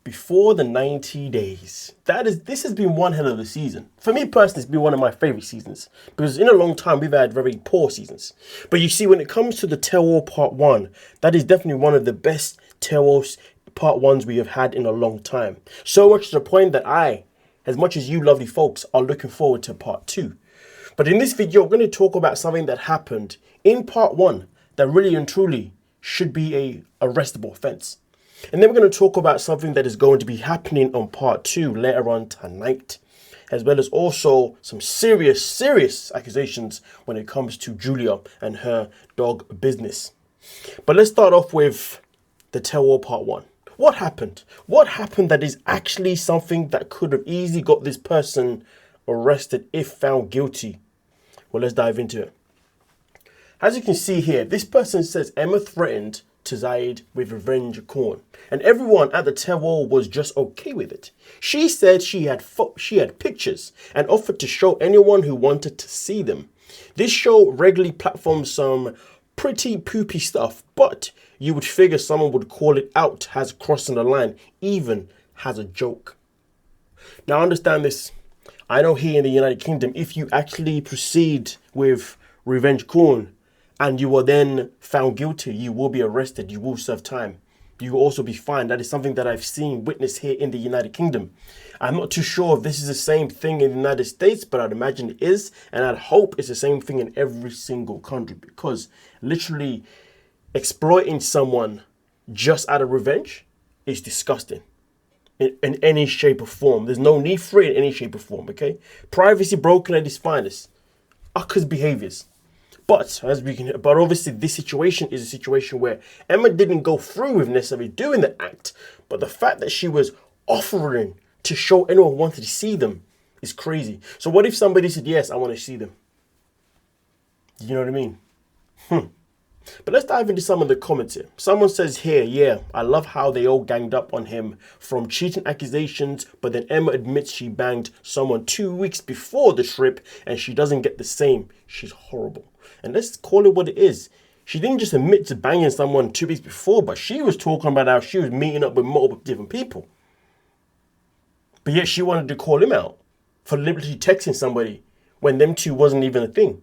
before the 90 days. This has been one hell of a season. For me personally, it's been one of my favorite seasons because in a long time we've had very poor seasons. But you see, when it comes to the Tell-All Part 1, that is definitely one of the best Tell-All Part 1s we have had in a long time. So much to the point that I, as much as you lovely folks, are looking forward to Part 2. But in this video, we're going to talk about something that happened in Part 1 that really and truly should be a arrestable offense. And then we're going to talk about something that is going to be happening on Part 2 later on tonight, as well as also some serious accusations when it comes to Julia and her dog business. But let's start off with the Tell-All Part 1. What happened? What happened that is actually something that could have easily got this person arrested if found guilty? Well, let's dive into it. As you can see here, this person says Emma threatened to Zaid with revenge porn, and everyone at the Tell-All was just okay with it. She said she had pictures and offered to show anyone who wanted to see them. This show regularly platforms some pretty poopy stuff, but you would figure someone would call it out as crossing the line, even as a joke. Now understand this. I know here in the United Kingdom, if you actually proceed with revenge porn, and you are then found guilty, you will be arrested, you will serve time. You will also be fined. That is something that I've seen witnessed here in the United Kingdom. I'm not too sure if this is the same thing in the United States, but I'd imagine it is. And I'd hope it's the same thing in every single country, because literally exploiting someone just out of revenge is disgusting in any shape or form. There's no need for it in any shape or form, okay? Privacy broken at its finest. Uckers behaviors. But obviously this situation is a situation where Emma didn't go through with necessarily doing the act, but the fact that she was offering to show anyone who wanted to see them is crazy. So what if somebody said, yes, I want to see them? You know what I mean? But let's dive into some of the comments here. Someone says here, yeah, I love how they all ganged up on him from cheating accusations, but then Emma admits she banged someone 2 weeks before the trip and she doesn't get the same. She's horrible. And let's call it what it is. She didn't just admit to banging someone 2 weeks before, but she was talking about how she was meeting up with multiple different people. But yet she wanted to call him out for deliberately texting somebody when them two wasn't even a thing.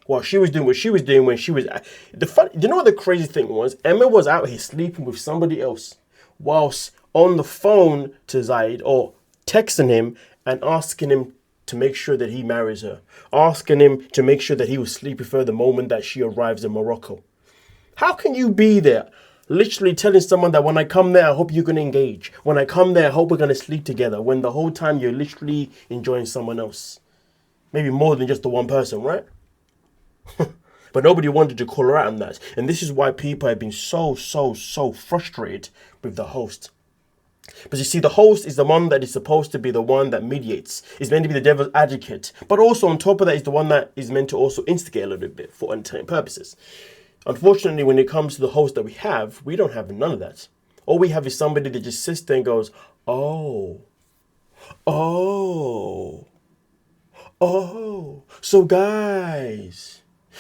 While she was doing what she was doing when she was... you know what the crazy thing was? Emma was out here sleeping with somebody else whilst on the phone to Zaid, or texting him and asking him to make sure that he marries her. Asking him to make sure that he will sleep with her the moment that she arrives in Morocco. How can you be there literally telling someone that when I come there, I hope you're going to engage. When I come there, I hope we're going to sleep together. When the whole time you're literally enjoying someone else. Maybe more than just the one person, right? But nobody wanted to call her out on that. And this is why people have been so frustrated with the host. But you see, the host is the one that is supposed to be the one that mediates. Is meant to be the devil's advocate. But also on top of that is the one that is meant to also instigate a little bit for entertainment purposes. Unfortunately, when it comes to the host that we don't have none of that. All we have is somebody that just sits there and goes, oh, so guys...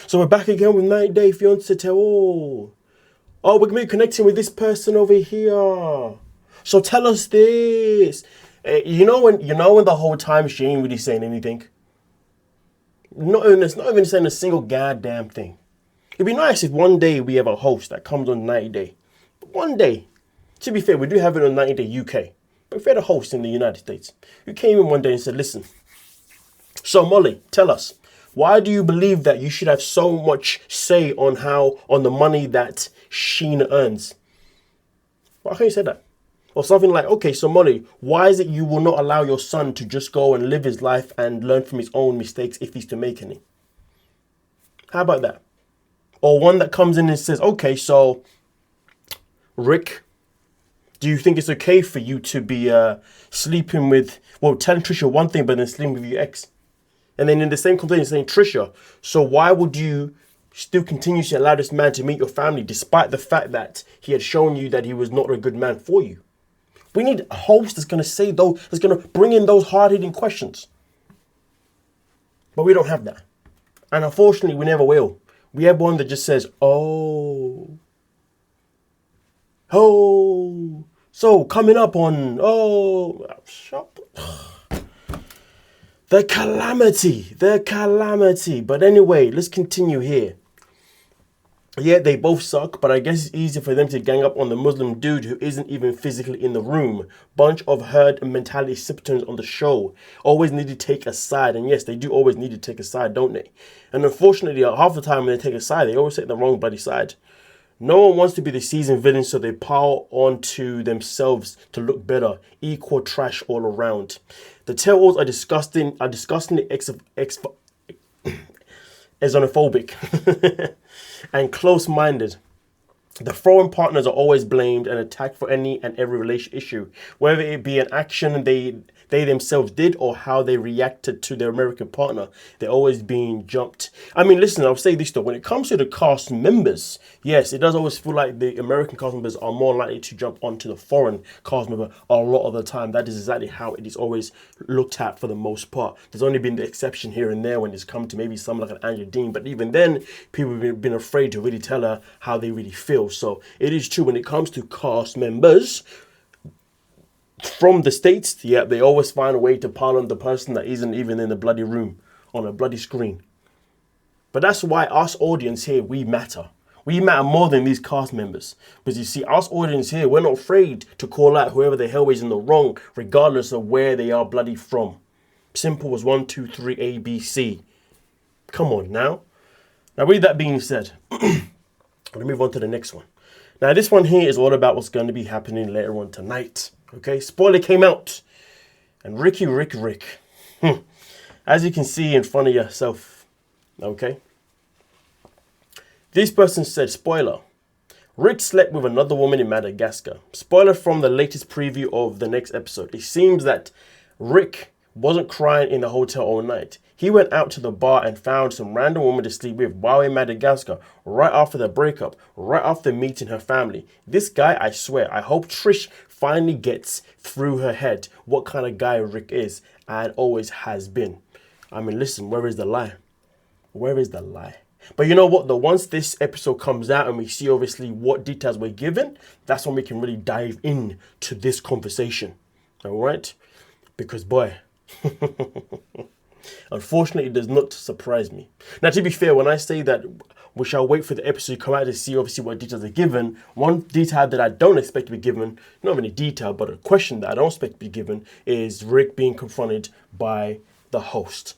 So we're back again with 90 Day Fiance Tell-All. Oh, we're going to be connecting with this person over here. So tell us this. You know when the whole time she ain't really saying anything? It's not even saying a single goddamn thing. It'd be nice if one day we have a host that comes on 90 Day. But one day, to be fair, we do have it on 90 Day UK. But if we had a host in the United States who came in one day and said, listen, so Molly, tell us. Why do you believe that you should have so much say on the money that Sheena earns? Why can't you say that? Or something like, okay, so Molly, why is it you will not allow your son to just go and live his life and learn from his own mistakes if he's to make any? How about that? Or one that comes in and says, okay, so Rick, do you think it's okay for you to be sleeping with, telling Trisha one thing but then sleeping with your ex? And then in the same complaint saying, Trisha, so why would you still continue to allow this man to meet your family despite the fact that he had shown you that he was not a good man for you? We need a host that's going to say those, that's going to bring in those hard-hitting questions. But we don't have that. And unfortunately, we never will. We have one that just says, oh, So coming up on the calamity. But anyway, let's continue here. Yeah, they both suck, but I guess it's easier for them to gang up on the Muslim dude who isn't even physically in the room. Bunch of herd mentality symptoms on the show. Always need to take a side, and yes, they do always need to take a side, don't they? And unfortunately, half the time when they take a side, they always take the wrong bloody side. No one wants to be the season villain, so they pile onto themselves to look better. Equal trash all around. The tell-alls are disgustingly xenophobic and close-minded. The foreign partners are always blamed and attacked for any and every relation issue, whether it be an action they themselves did or how they reacted to their American partner. They're always being jumped. I mean, listen, I'll say this though. When it comes to the cast members, yes, it does always feel like the American cast members are more likely to jump onto the foreign cast member a lot of the time. That is exactly how it is always looked at for the most part. There's only been the exception here and there when it's come to maybe someone like an Andrew Dean, but even then, people have been afraid to really tell her how they really feel. So it is true when it comes to cast members from the States, yeah, they always find a way to pile on the person that isn't even in the bloody room on a bloody screen. But that's why us audience here, we matter. We matter more than these cast members. Because you see, us audience here, we're not afraid to call out whoever the hell is in the wrong, regardless of where they are bloody from. Simple as 1, 2, 3, A, B, C. Come on now. Now, with that being said, let's move on to the next one. Now, this one here is all about what's going to be happening later on tonight. Okay, spoiler came out. And Rick. As you can see in front of yourself. Okay. This person said, spoiler. Rick slept with another woman in Madagascar. Spoiler from the latest preview of the next episode. It seems that Rick wasn't crying in the hotel all night. He went out to the bar and found some random woman to sleep with while in Madagascar, right after the breakup, right after meeting her family. This guy, I swear, I hope Trish finally gets through her head what kind of guy Rick is and always has been. I mean, listen, where is the lie? Where is the lie? But you know what, though, once this episode comes out and we see obviously what details we're given, that's when we can really dive in to this conversation. All right? Because, boy, unfortunately, it does not surprise me. Now, to be fair, when I say that we shall wait for the episode to come out to see obviously what details are given, one detail that I don't expect to be given, not really detail, but a question that I don't expect to be given is Rick being confronted by the host.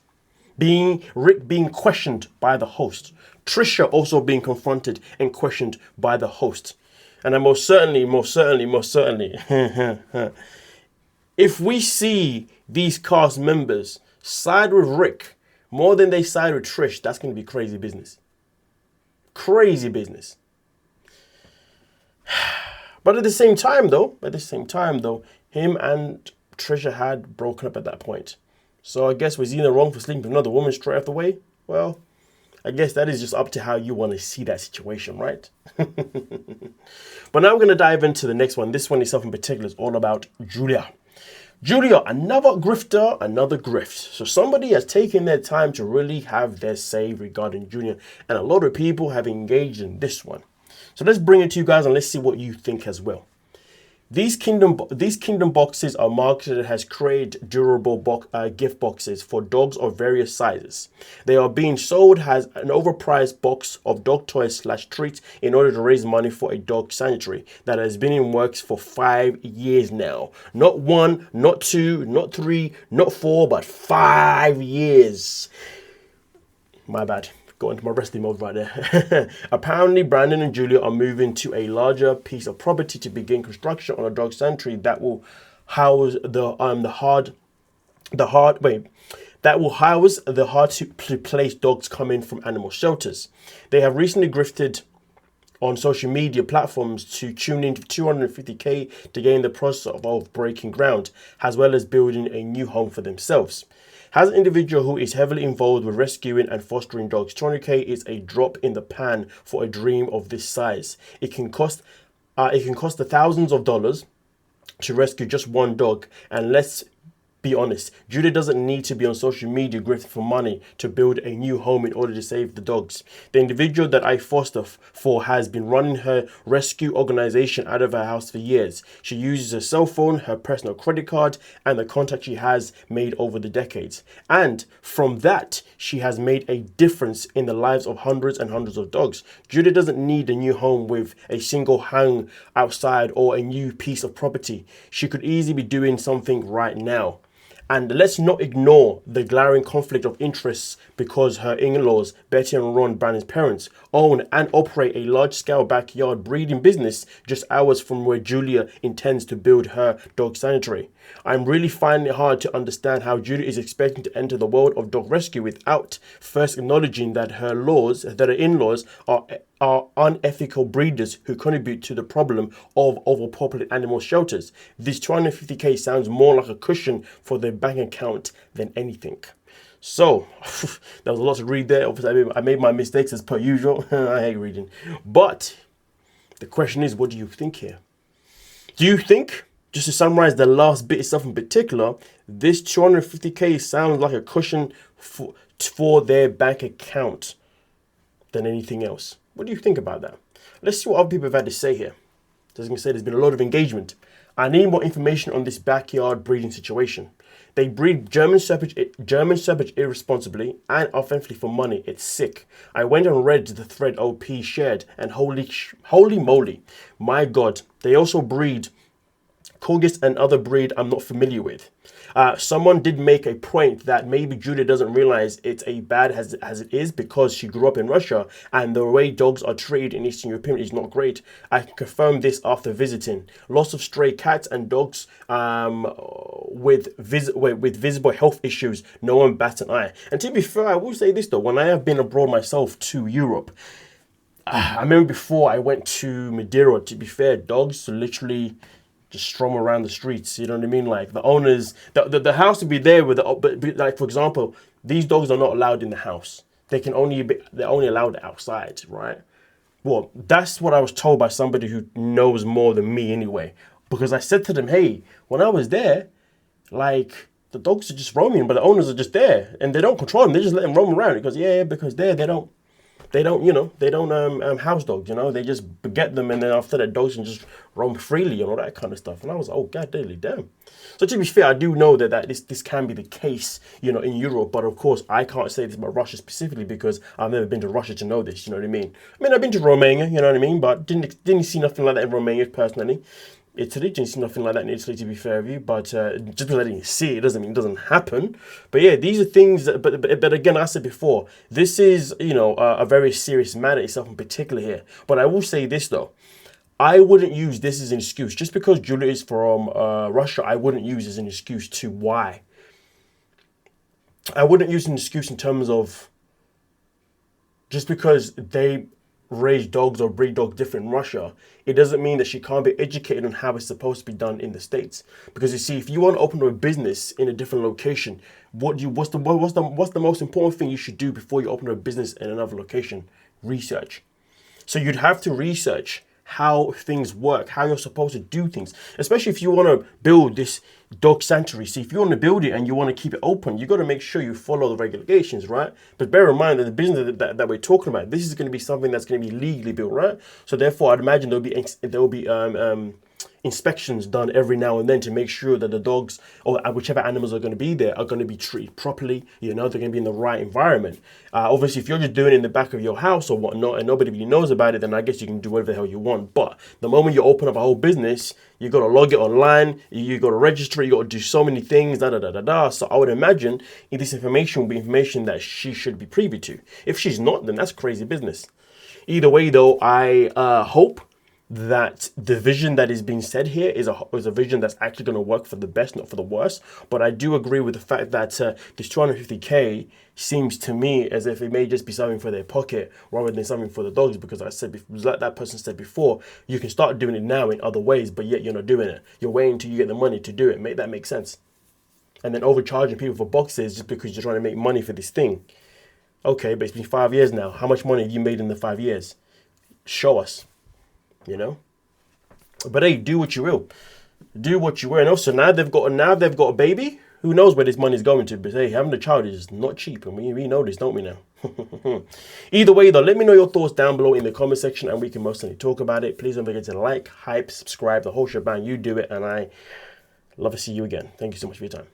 Rick being questioned by the host. Trisha also being confronted and questioned by the host. And I most certainly, if we see these cast members side with Rick more than they side with Trish, that's going to be crazy business. Crazy business. But at the same time though, him and Trisha had broken up at that point. So I guess was Zena wrong for sleeping with another woman straight off the way? Well, I guess that is just up to how you want to see that situation, right? But now we're going to dive into the next one. This one itself in particular is all about Julia. Julia, another grifter, another grift. So somebody has taken their time to really have their say regarding Julia, and a lot of people have engaged in this one. So let's bring it to you guys and let's see what you think as well. These kingdom boxes are marketed as create durable gift boxes for dogs of various sizes. They are being sold as an overpriced box of dog toys / treats in order to raise money for a dog sanctuary that has been in works for 5 years now. Not 1, not 2, not 3, not 4, but 5 years. My bad. Got into my wrestling mode right there. Apparently, Brandon and Julia are moving to a larger piece of property to begin construction on a dog sanctuary that will house the hard to place dogs coming from animal shelters. They have recently grifted on social media platforms to tune into $250K to gain the process of breaking ground, as well as building a new home for themselves. As an individual who is heavily involved with rescuing and fostering dogs, 200K is a drop in the pan for a dream of this size. It can cost the thousands of dollars to rescue just one dog, and let's Be honest. Julia doesn't need to be on social media grifting for money to build a new home in order to save the dogs. The individual that I foster for has been running her rescue organization out of her house for years. She uses her cell phone, her personal credit card, and the contact she has made over the decades. And from that, she has made a difference in the lives of hundreds and hundreds of dogs. Julia doesn't need a new home with a single hang outside or a new piece of property. She could easily be doing something right now. And let's not ignore the glaring conflict of interests because her in-laws, Betty and Ron, Brandon's parents, own and operate a large-scale backyard breeding business just hours from where Julia intends to build her dog sanctuary. I'm really finding it hard to understand how Julia is expecting to enter the world of dog rescue without first acknowledging that her in-laws are unethical breeders who contribute to the problem of overpopulated animal shelters. This 250k sounds more like a cushion for their bank account than anything. So, there was a lot to read there. Obviously, I made my mistakes as per usual. I hate reading. But the question is, what do you think here? Do you think, just to summarize the last bit itself in particular, this 250k sounds like a cushion for their bank account than anything else? What do you think about that? Let's see what other people have had to say here. As I can say, there's been a lot of engagement. I need more information on this backyard breeding situation. They breed German Shepherd irresponsibly and offensively for money. It's sick. I went and read the thread OP shared, and holy moly, my God, they also breed Corgis, and other breed I'm not familiar with. Someone did make a point that maybe Julia doesn't realize it's as bad as it is because she grew up in Russia and the way dogs are treated in Eastern Europe is not great. I can confirm this after visiting. Lots of stray cats and dogs with visible health issues. No one bats an eye. And to be fair, I will say this though, when I have been abroad myself to Europe, I remember before I went to Madeira, to be fair, dogs literally just strum around the streets, you know what I mean? Like the owners, the house would be there with but like for example, these dogs are not allowed in the house. They're only allowed outside, right? Well, that's what I was told by somebody who knows more than me anyway. Because I said to them, hey, when I was there, like the dogs are just roaming, but the owners are just there and they don't control them. They just let them roam around. Because because they don't house dogs, they just beget them and then after that dogs can just roam freely and all that kind of stuff. And I was like, oh god damn. So to be fair, I do know that this can be the case, in Europe, but of course I can't say this about Russia specifically because I've never been to Russia to know this, you know what I mean? I mean, I've been to Romania, you know what I mean, but didn't see nothing like that in Romania personally. Italy, didn't see nothing like that in Italy, to be fair with you, but just because I didn't see it doesn't mean it doesn't happen. But yeah, these are things that, but again, I said before, this is, a very serious matter itself in particular here. But I will say this though, I wouldn't use this as an excuse. Just because Julia is from Russia, I wouldn't use as an excuse to why. I wouldn't use an excuse in terms of just because they raise dogs or breed dogs different in Russia, it doesn't mean that she can't be educated on how it's supposed to be done in the States. Because you see, if you want to open a business in a different location, what's the most important thing you should do before you open a business in another location? Research. So you'd have to research how things work, how you're supposed to do things, especially if you want to build this dog sanctuary. See, if you want to build it and you want to keep it open, you got to make sure you follow the regulations, right? But bear in mind that the business that we're talking about, this is going to be something that's going to be legally built, right? So therefore, I'd imagine there'll be inspections done every now and then to make sure that the dogs or whichever animals are going to be there are going to be treated properly. They're going to be in the right environment. Obviously, if you're just doing it in the back of your house or whatnot and nobody really knows about it, then I guess you can do whatever the hell you want. But the moment you open up a whole business, you got to log it online, you got to register, you got to do so many things, So I would imagine this information will be information that she should be privy to. If she's not, then that's crazy business. Either way, though, I hope that the vision that is being said here is a vision that's actually going to work for the best, not for the worst. But I do agree with the fact that this 250k seems to me as if it may just be something for their pocket rather than something for the dogs. Because I said, like that person said before, you can start doing it now in other ways, but yet you're not doing it. You're waiting till you get the money to do it. Make that make sense? And then overcharging people for boxes just because you're trying to make money for this thing. Okay, but it's been 5 years now. How much money have you made in the 5 years? Show us. But hey, do what you will. And also now they've got a baby. who knows where this money is going to? But hey, having a child is not cheap, and we know this, don't we now? Either way, though, let me know your thoughts down below in the comment section, and we can most certainly talk about it. Please don't forget to like, hype, subscribe, the whole shebang. You do it, and I love to see you again. Thank you so much for your time.